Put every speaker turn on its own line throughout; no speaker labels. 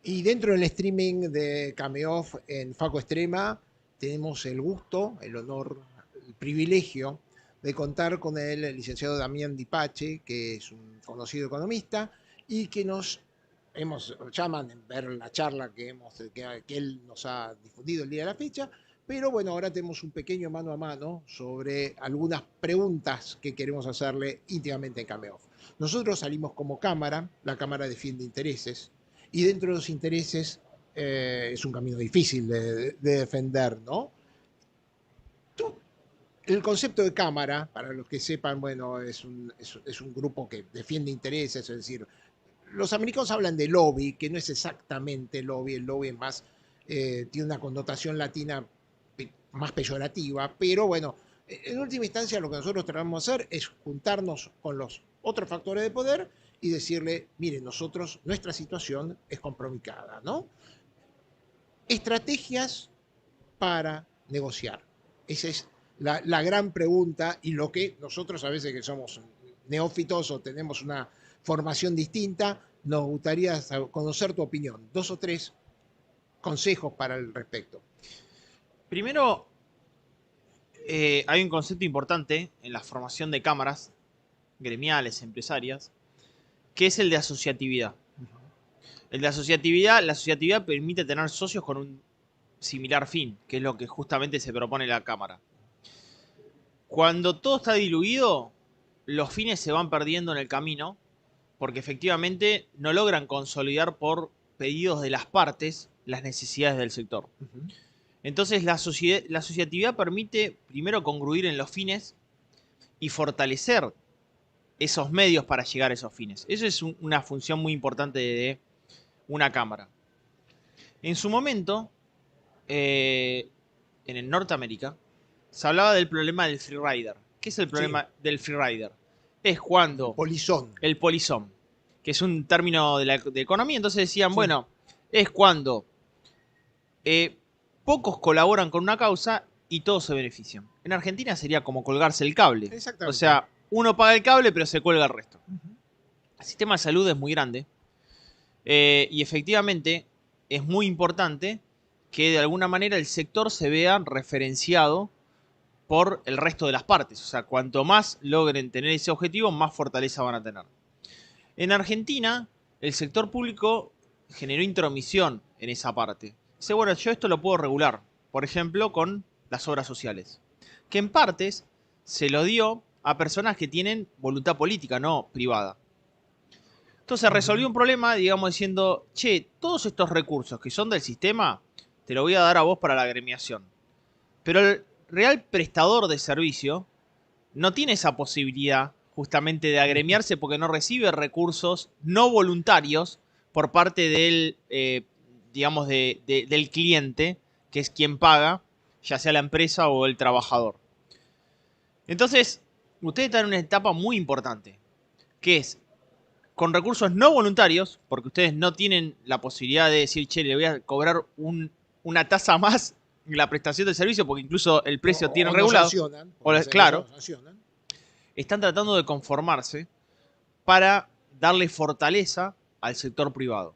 Y dentro del streaming de Cameoff en Faco Extrema, tenemos el gusto, el honor, el privilegio de contar con el licenciado Damián Dipache, que es un conocido economista y que llaman en ver la charla que él nos ha difundido el día de la fecha. Pero bueno, ahora tenemos un pequeño mano a mano sobre algunas preguntas que queremos hacerle íntimamente en Cameoff. Nosotros salimos como cámara, la cámara defiende intereses, y dentro de los intereses es un camino difícil de defender, ¿no? Tú, el concepto de cámara, para los que sepan, bueno, es un grupo que defiende intereses, es decir, los americanos hablan de lobby, que no es exactamente lobby, el lobby es más, tiene una connotación latina más peyorativa, pero bueno, en última instancia lo que nosotros tratamos de hacer es juntarnos con los otros factores de poder y decirle, miren, nosotros, nuestra situación es compromicada, ¿no? Estrategias para negociar. Esa es la gran pregunta y lo que nosotros a veces que somos neófitos o tenemos una formación distinta, nos gustaría conocer tu opinión. Dos o tres consejos para el respecto.
Primero, hay un concepto importante en la formación de cámaras gremiales, empresarias, que es el de asociatividad. El de asociatividad, la asociatividad permite tener socios con un similar fin, que es lo que justamente se propone la cámara. Cuando todo está diluido, los fines se van perdiendo en el camino, porque efectivamente no logran consolidar por pedidos de las partes las necesidades del sector. Entonces la asociatividad permite primero congruir en los fines y fortalecer esos medios para llegar a esos fines. Eso es una función muy importante de una cámara. En su momento, en el Norteamérica, se hablaba del problema del freerider. ¿Qué es el
Sí,
problema del freerider? Es
el
cuando
polizón.
el polizón, que es un término de economía, entonces decían,
Sí,
bueno, es cuando eh, pocos colaboran con una causa y todos se benefician. En Argentina sería como colgarse el cable. O
exactamente.
sea, uno paga el cable pero se cuelga el resto. El sistema de salud es muy grande y efectivamente es muy importante que de alguna manera el sector se vea referenciado por el resto de las partes. O sea, cuanto más logren tener ese objetivo, más fortaleza van a tener. En Argentina, el sector público generó intromisión en esa parte. Dice, bueno, yo esto lo puedo regular, por ejemplo, con las obras sociales, que en partes se lo dio a personas que tienen voluntad política, no privada. Entonces resolvió un problema, digamos, diciendo, che, todos estos recursos que son del sistema, te lo voy a dar a vos para la agremiación. Pero el real prestador de servicio no tiene esa posibilidad justamente de agremiarse porque no recibe recursos no voluntarios por parte del, digamos, del cliente, que es quien paga, ya sea la empresa o el trabajador. Entonces, ustedes están en una etapa muy importante, que es con recursos no voluntarios, porque ustedes no tienen la posibilidad de decir, che, le voy a cobrar una tasa más en la prestación de servicio, porque incluso el precio tiene
O no
regulado.
sancionan,
O,
porque no
claro,
sancionan.
están tratando de conformarse para darle fortaleza al sector privado,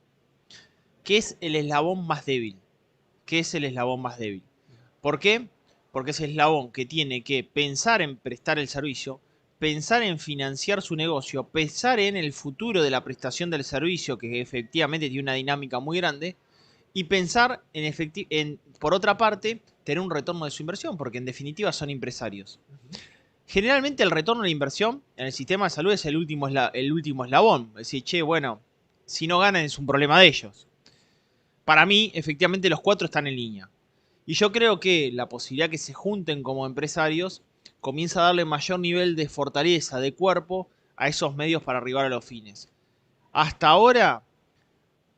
que es el eslabón más débil. ¿Qué es el eslabón más débil? ¿Por qué? Porque es el eslabón que tiene que pensar en prestar el servicio, pensar en financiar su negocio, pensar en el futuro de la prestación del servicio, que efectivamente tiene una dinámica muy grande, y pensar por otra parte, tener un retorno de su inversión, porque en definitiva son empresarios. Generalmente el retorno de la inversión en el sistema de salud es el último eslabón. Es decir, che, bueno, si no ganan es un problema de ellos. Para mí, efectivamente, los cuatro están en línea. Y yo creo que la posibilidad que se junten como empresarios comienza a darle mayor nivel de fortaleza, de cuerpo, a esos medios para arribar a los fines. Hasta ahora,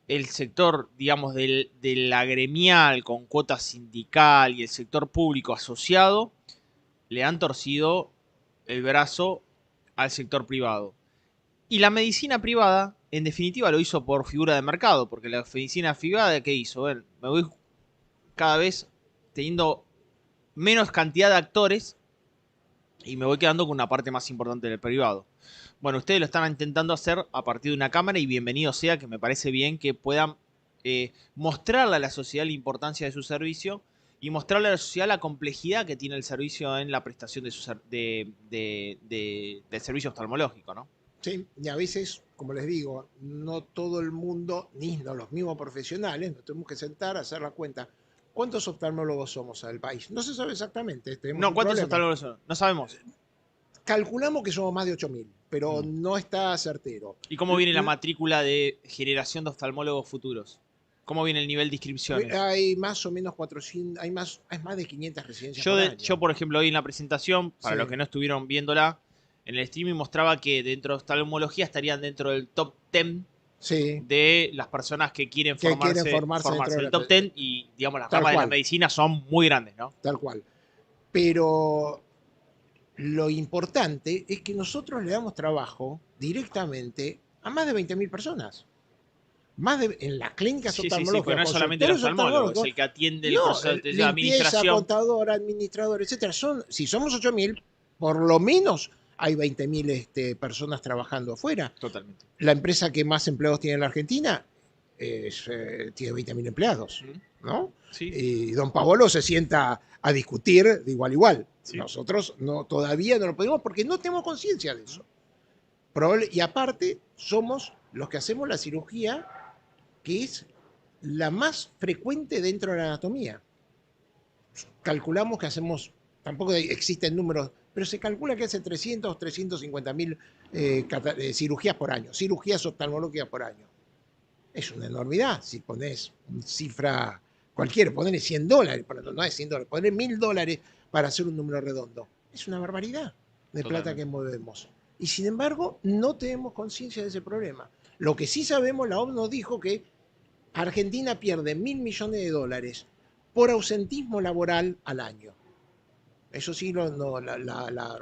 el sector, digamos, de la gremial con cuota sindical y el sector público asociado le han torcido el brazo al sector privado. Y la medicina privada, en definitiva, lo hizo por figura de mercado, porque la medicina privada, ¿qué hizo? Bueno, me voy cada vez teniendo menos cantidad de actores y me voy quedando con una parte más importante del privado. Bueno, ustedes lo están intentando hacer a partir de una cámara y bienvenido sea, que me parece bien que puedan mostrarle a la sociedad la importancia de su servicio y mostrarle a la sociedad la complejidad que tiene el servicio en la prestación del servicio oftalmológico, ¿no?
Sí, y a veces, como les digo, no todo el mundo, ni no los mismos profesionales, nos tenemos que sentar a hacer la cuenta. ¿Cuántos oftalmólogos somos en el país? No se sabe exactamente, tenemos
No,
un
¿cuántos
problema.
oftalmólogos son? No sabemos.
Calculamos que somos más de 8.000, pero no está certero.
¿Y cómo viene la matrícula de generación de oftalmólogos futuros? ¿Cómo viene el nivel de inscripciones?
Hay más o menos 400, hay más de 500 residencias por año.
Yo, por ejemplo, hoy en la presentación, para
Sí.
los que no estuvieron viéndola, en el streaming mostraba que dentro de oftalmología estarían dentro del top 10
Sí,
de las personas que quieren formarse.
dentro de
El top 10 y, digamos, las
Tal
ramas de la
cual.
medicina son muy grandes, ¿no?
tal cual. Pero lo importante es que nosotros le damos trabajo directamente a más de 20.000 personas. En las clínicas
Sí,
oftalmológicas.
pero no es solamente el
consultorios
oftalmólogo, es
oftalmológicos.
el que atiende el
No,
proceso de
limpieza,
administración.
contador, administrador, etcétera. Si somos 8.000, por lo menos hay 20.000 personas trabajando afuera.
Totalmente.
La empresa que más empleados tiene en la Argentina tiene 20.000 empleados, ¿no?
Sí.
Y don Paolo se sienta a discutir de igual a igual.
Sí.
Nosotros todavía no lo podemos porque no tenemos conciencia de eso. Y aparte, somos los que hacemos la cirugía que es la más frecuente dentro de la anatomía. Calculamos que hacemos, tampoco existen números, pero se calcula que hace 350.000 cirugías por año, cirugías oftalmológicas por año. Es una enormidad. Si pones cifra cualquiera, ponele $100, no es $100, ponele $1.000 para hacer un número redondo. Es una barbaridad de plata que movemos. Y sin embargo, no tenemos conciencia de ese problema. Lo que sí sabemos, la OMS nos dijo que Argentina pierde $1.000 millones por ausentismo laboral al año. Eso sí, la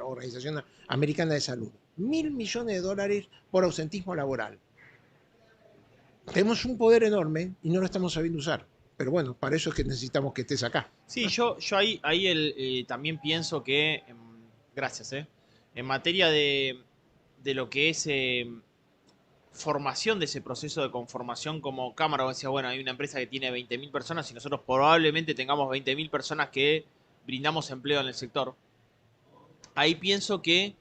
Organización Americana de Salud. $1.000 millones por ausentismo laboral. Tenemos un poder enorme y no lo estamos sabiendo usar. Pero bueno, para eso es que necesitamos que estés acá.
Sí, yo ahí también pienso que, gracias, en materia de lo que es formación de ese proceso de conformación como cámara, vos decías, bueno, hay una empresa que tiene 20.000 personas y nosotros probablemente tengamos 20.000 personas que brindamos empleo en el sector. Ahí pienso que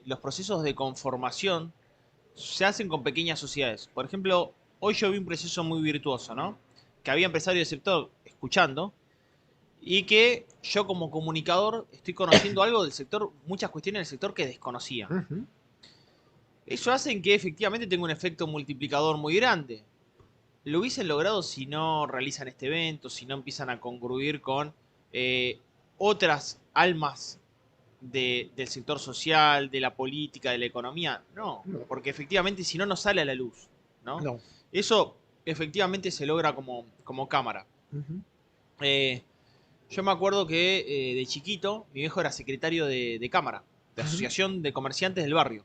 los procesos de conformación se hacen con pequeñas sociedades. Por ejemplo, hoy yo vi un proceso muy virtuoso, ¿no? Que había empresarios del sector escuchando y que yo como comunicador estoy conociendo algo del sector, muchas cuestiones del sector que desconocía. Eso hace que efectivamente tenga un efecto multiplicador muy grande. Lo hubiesen logrado si no realizan este evento, si no empiezan a congruir con otras almas del sector social, de la política, de la economía. No, porque efectivamente si no, no sale a la luz, ¿no? Eso efectivamente se logra como cámara. Yo me acuerdo que de chiquito mi viejo era secretario de cámara, de asociación de comerciantes del barrio.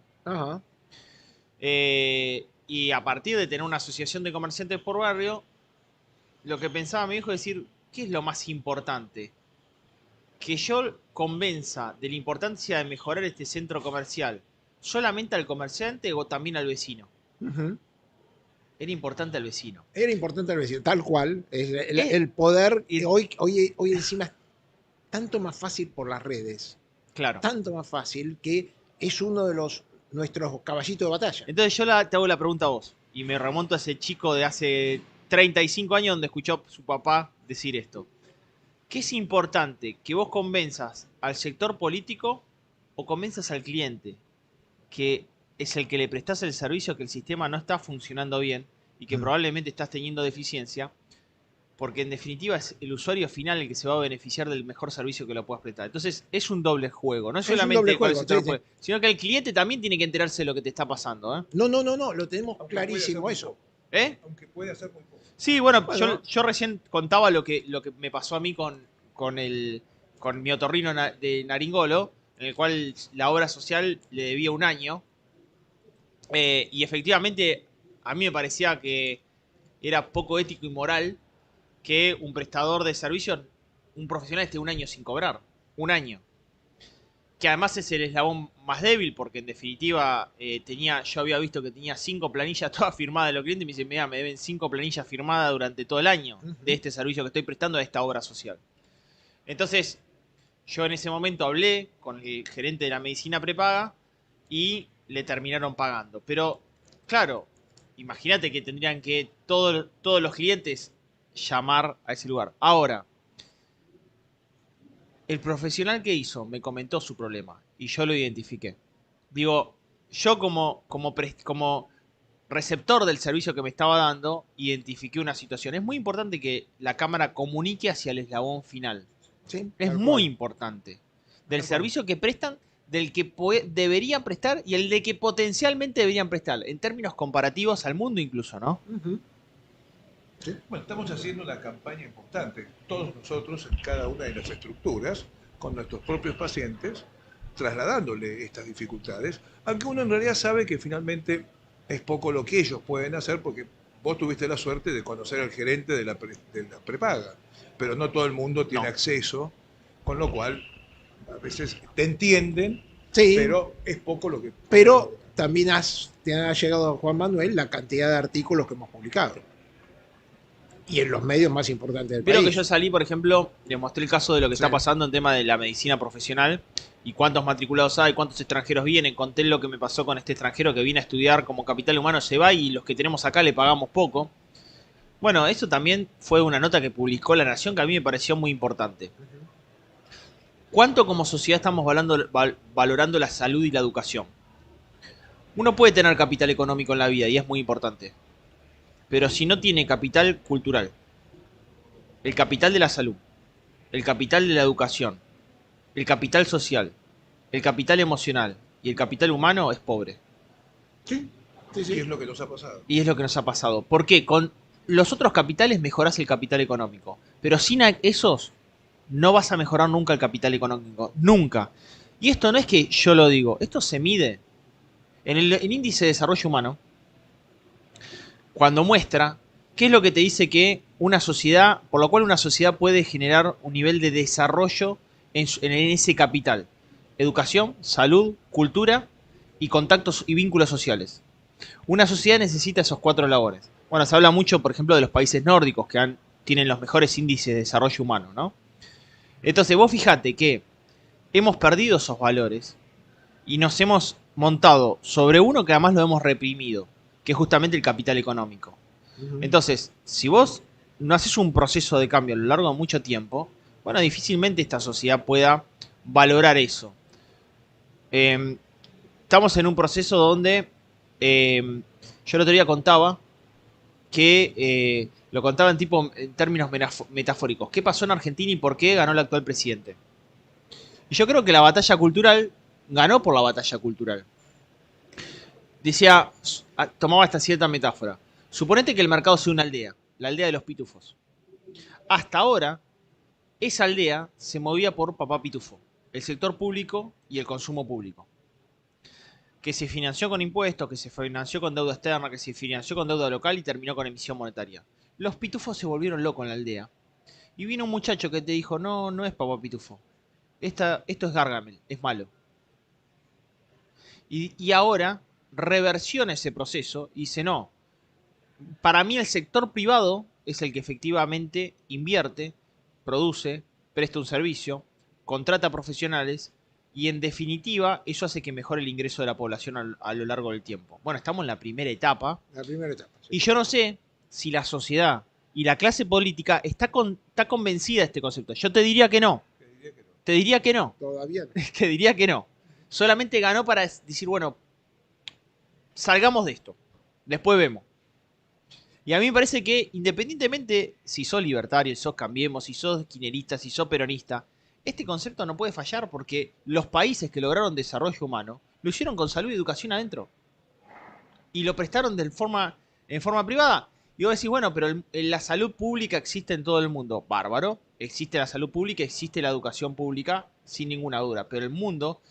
Y a partir de tener una asociación de comerciantes por barrio, lo que pensaba mi viejo es decir, ¿qué es lo más importante? Que yo convenza de la importancia de mejorar este centro comercial solamente al comerciante o también al vecino. Era importante al vecino.
Era importante al vecino, tal cual. El poder, hoy encima es tanto más fácil por las redes.
Claro.
Tanto más fácil que es uno de nuestros caballitos de batalla.
Entonces yo te hago la pregunta a vos. Y me remonto a ese chico de hace 35 años donde escuchó a su papá decir esto. ¿Qué es importante? ¿Que vos convenzas al sector político o convenzas al cliente? Que es el que le prestás el servicio, que el sistema no está funcionando bien y que probablemente estás teniendo deficiencia, porque en definitiva es el usuario final el que se va a beneficiar del mejor servicio que lo puedas prestar. Entonces es un doble juego, no es solamente con el sector, sino que el cliente también tiene que enterarse de lo que te está pasando.
No, lo tenemos clarísimo eso.
Aunque puede hacer muy poco.
Sí, bueno. Yo recién contaba lo que me pasó a mí con mi otorrino de Naringolo, en el cual la obra social le debía un año. Y efectivamente a mí me parecía que era poco ético y moral que un prestador de servicios, un profesional esté un año sin cobrar. Un año. Que además es el eslabón más débil, porque en definitiva yo había visto que tenía 5 planillas todas firmadas de los clientes y me dicen, mira, me deben 5 planillas firmadas durante todo el año de este servicio que estoy prestando a esta obra social. Entonces, yo en ese momento hablé con el gerente de la medicina prepaga y le terminaron pagando. Pero, claro, imagínate que tendrían que todos los clientes llamar a ese lugar. Ahora, el profesional que hizo me comentó su problema y yo lo identifiqué. Digo, yo como receptor del servicio que me estaba dando, identifiqué una situación. Es muy importante que la cámara comunique hacia el eslabón final.
Sí,
Es
tal
muy
cual.
importante. Del
Tal
servicio que prestan, del que deberían prestar y el de que potencialmente deberían prestar, en términos comparativos al mundo incluso, ¿no?
Ujú. Sí.
Bueno, estamos haciendo una campaña importante, todos nosotros en cada una de las estructuras, con nuestros propios pacientes, trasladándole estas dificultades, aunque uno en realidad sabe que finalmente es poco lo que ellos pueden hacer, porque vos tuviste la suerte de conocer al gerente de la prepaga, pero no todo el mundo tiene
No.
acceso, con lo cual a veces te entienden,
Sí,
pero es poco lo que...
pero también te ha llegado, Juan Manuel, la cantidad de artículos que hemos publicado. Y en los medios más importantes del
Vieron que
país.
yo salí, por ejemplo, le mostré el caso de lo que
Sí.
está pasando en tema de la medicina profesional y cuántos matriculados hay, cuántos extranjeros vienen. Conté lo que me pasó con este extranjero que viene a estudiar como capital humano, se va y los que tenemos acá le pagamos poco. Bueno, eso también fue una nota que publicó La Nación que a mí me pareció muy importante. ¿Cuánto como sociedad estamos valorando la salud y la educación? Uno puede tener capital económico en la vida y es muy importante. Pero si no tiene capital cultural, el capital de la salud, el capital de la educación, el capital social, el capital emocional y el capital humano, es pobre.
Sí, sí,
Y
sí.
es lo que nos ha pasado.
Y es lo que nos ha pasado. ¿Por qué? Con los otros capitales mejorás el capital económico. Pero sin esos no vas a mejorar nunca el capital económico. Nunca. Y esto no es que yo lo digo. Esto se mide en el índice de desarrollo humano. Cuando muestra qué es lo que te dice que una sociedad, por lo cual una sociedad puede generar un nivel de desarrollo en ese capital. Educación, salud, cultura y contactos y vínculos sociales. Una sociedad necesita esos 4 labores. Bueno, se habla mucho, por ejemplo, de los países nórdicos que tienen los mejores índices de desarrollo humano, ¿no? Entonces vos fijate que hemos perdido esos valores y nos hemos montado sobre uno que además lo hemos reprimido, que es justamente el capital económico.
Ujú.
Entonces, si vos no haces un proceso de cambio a lo largo de mucho tiempo, bueno, difícilmente esta sociedad pueda valorar eso. Estamos en un proceso donde yo el otro día contaba que lo contaba en términos metafóricos. ¿Qué pasó en Argentina y por qué ganó el actual presidente? Y yo creo que la batalla cultural ganó por la batalla cultural. Decía, tomaba esta cierta metáfora. Suponete que el mercado sea una aldea, la aldea de los pitufos. Hasta ahora, esa aldea se movía por papá pitufo, el sector público y el consumo público. Que se financió con impuestos, que se financió con deuda externa, que se financió con deuda local y terminó con emisión monetaria. Los pitufos se volvieron locos en la aldea. Y vino un muchacho que te dijo, no, no es papá pitufo. Esto es Gargamel, es malo. Y ahora reversiona ese proceso y dice, no, para mí el sector privado es el que efectivamente invierte, produce, presta un servicio, contrata profesionales y en definitiva eso hace que mejore el ingreso de la población a lo largo del tiempo. Bueno, estamos en la primera etapa
La primera etapa. Sí.
y yo no sé si la sociedad y la clase política está convencida de este concepto. Yo te diría que no.
Te diría que no.
Te diría que no.
Todavía no.
Te diría que no. Solamente ganó para decir, bueno, salgamos de esto. Después vemos. Y a mí me parece que independientemente si sos libertario, si sos Cambiemos, si sos kirchnerista, si sos peronista, este concepto no puede fallar porque los países que lograron desarrollo humano lo hicieron con salud y educación adentro. Y lo prestaron en forma privada. Y vos decís, bueno, pero la salud pública existe en todo el mundo. Bárbaro. Existe la salud pública, existe la educación pública, sin ninguna duda. Pero el mundo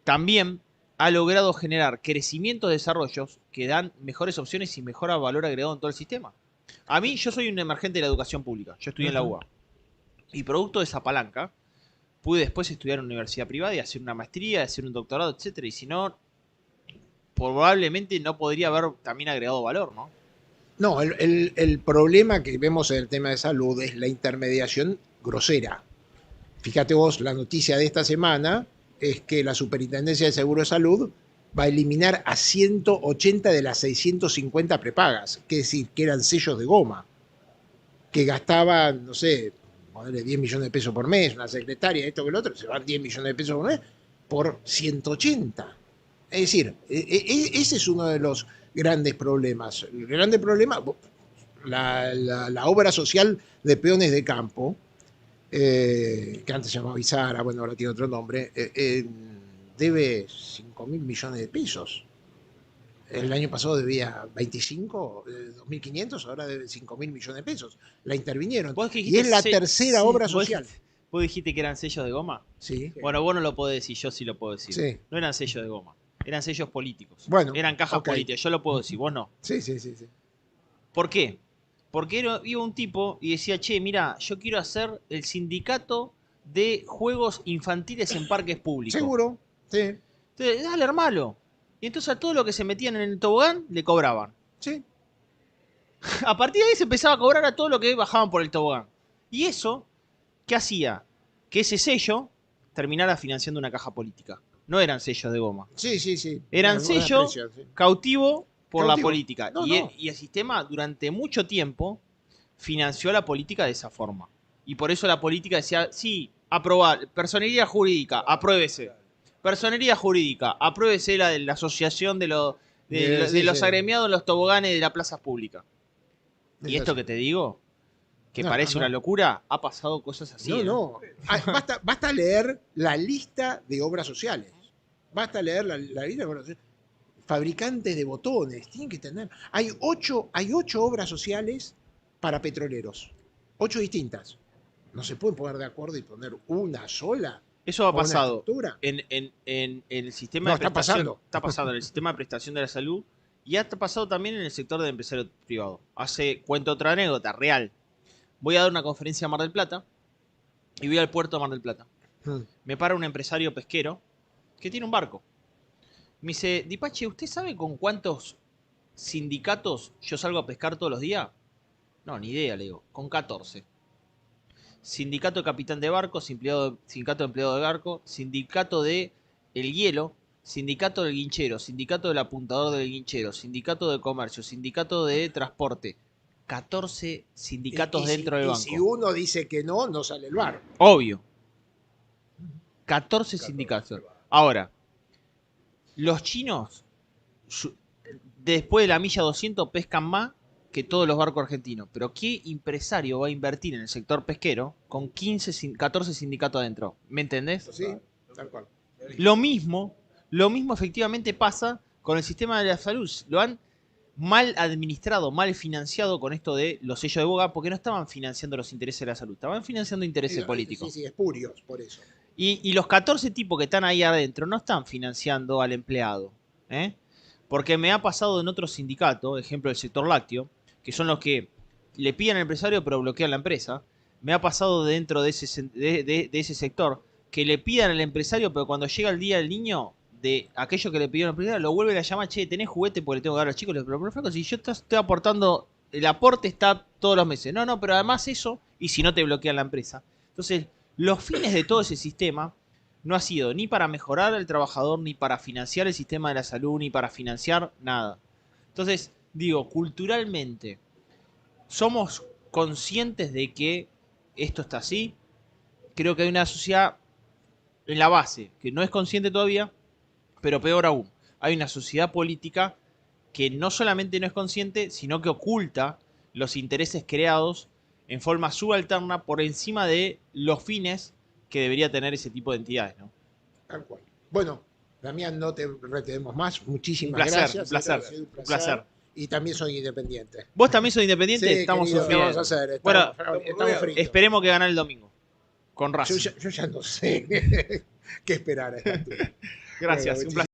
también ha logrado generar crecimientos, desarrollos que dan mejores opciones y mejora valor agregado en todo el sistema. A mí, yo soy un emergente de la educación pública. Yo estudié en la UBA. Y producto de esa palanca, pude después estudiar en una universidad privada y hacer una maestría, hacer un doctorado, etcétera. Y si no, probablemente no podría haber también agregado valor, ¿no?
No, el problema que vemos en el tema de salud es la intermediación grosera. Fíjate vos, la noticia de esta semana es que la Superintendencia de Seguro de Salud va a eliminar a 180 de las 650 prepagas, que es decir, que eran sellos de goma, que gastaban, no sé, ponerle 10 millones de pesos por mes, una secretaria, esto que lo otro, se van 10 millones de pesos por mes por 180. Es decir, ese es uno de los grandes problemas. El grande problema, la obra social de peones de campo, que antes se llamaba Izara, bueno, ahora tiene otro nombre, debe 5.000 millones de pesos. El año pasado debía 25, 2.500, ahora debe 5.000 millones de pesos. La intervinieron. Y es la tercera obra social.
¿Vos dijiste que eran sellos de goma?
Sí.
Bueno, vos no lo podés decir, yo sí lo puedo decir.
Sí.
No eran sellos de goma, eran sellos políticos.
Bueno,
eran cajas
ok.
políticas, yo lo puedo decir, vos no.
Sí.
¿Por qué? Porque iba un tipo y decía, che, mira, yo quiero hacer el sindicato de juegos infantiles en parques públicos.
Seguro, sí.
Entonces, dale, hermano. Y entonces a todo lo que se metían en el tobogán le cobraban.
Sí.
A partir de ahí se empezaba a cobrar a todo lo que bajaban por el tobogán. Y eso, ¿qué hacía? Que ese sello terminara financiando una caja política. No eran sellos de goma.
Sí.
Eran
Buena
sellos
expresión, sí.
cautivo por la
Cautivo.
política.
No,
y,
no.
y el sistema durante mucho tiempo financió la política de esa forma. Y por eso la política decía, sí, aprobar, personería jurídica, apruébese. Personería jurídica, apruébese la asociación de los agremiados en los toboganes de las plazas públicas. Y esto que te digo, que
No,
parece
no.
una locura, ha pasado cosas así.
No. Basta leer la lista de obras sociales. Basta leer la lista de obras sociales. Fabricantes de botones, tienen que tener. Hay ocho obras sociales para petroleros. 8 distintas. No se pueden poner de acuerdo y poner una sola.
Eso ha
Con una
pasado
estructura.
en el sistema
No,
de
está
prestación.
pasando.
Está pasando en el sistema de prestación de la salud y ha pasado también en el sector del empresario privado. Cuento otra anécdota real. Voy a dar una conferencia a Mar del Plata y voy al puerto de Mar del Plata. Me para un empresario pesquero que tiene un barco. Me dice, Dipache, ¿usted sabe con cuántos sindicatos yo salgo a pescar todos los días? No, ni idea, le digo. Con 14. Sindicato de capitán de barco, sindicato de empleado de barco, sindicato de el hielo, sindicato del guinchero, sindicato del apuntador del guinchero, sindicato de comercio, sindicato de transporte. 14 sindicatos dentro del banco.
Y si uno dice que no, no sale el bar.
Obvio. 14 sindicatos. Ahora, los chinos, después de la milla 200, pescan más que todos los barcos argentinos. Pero ¿qué empresario va a invertir en el sector pesquero con 14 sindicatos adentro? ¿Me entendés?
Sí, tal cual.
Lo mismo efectivamente pasa con el sistema de la salud. Lo han mal administrado, mal financiado con esto de los sellos de boga, porque no estaban financiando los intereses de la salud, estaban financiando intereses políticos.
Sí, espurios, por eso.
Y los 14 tipos que están ahí adentro no están financiando al empleado. Porque me ha pasado en otro sindicato, ejemplo del sector lácteo, que son los que le piden al empresario pero bloquean la empresa. Me ha pasado dentro de ese sector que le pidan al empresario, pero cuando llega el día del niño, de aquello que le pidieron al empresario, lo vuelven a llamar, che, ¿tenés juguete? Porque le tengo que dar a los chicos. Pero flaco, si yo estoy aportando, el aporte está todos los meses. No, pero además eso, y si no te bloquean la empresa. Entonces, los fines de todo ese sistema no ha sido ni para mejorar al trabajador, ni para financiar el sistema de la salud, ni para financiar nada. Entonces, digo, culturalmente, ¿somos conscientes de que esto está así? Creo que hay una sociedad en la base que no es consciente todavía, pero peor aún, hay una sociedad política que no solamente no es consciente, sino que oculta los intereses creados en forma subalterna por encima de los fines que debería tener ese tipo de entidades, ¿no?
Tal cual. Bueno, Damián, no te retenemos más. Muchísimas
Un placer,
gracias.
un placer,
Ha sido un
un placer.
Y también soy independiente.
¿Vos también sos independiente?
Sí,
Estamos
querido, ¿qué
bien.
vamos a hacer?
Bueno,
Estamos fritos.
esperemos que gane el domingo. Con Racing.
Yo ya no sé qué esperar a esta altura.
Gracias,
Bueno,
un placer.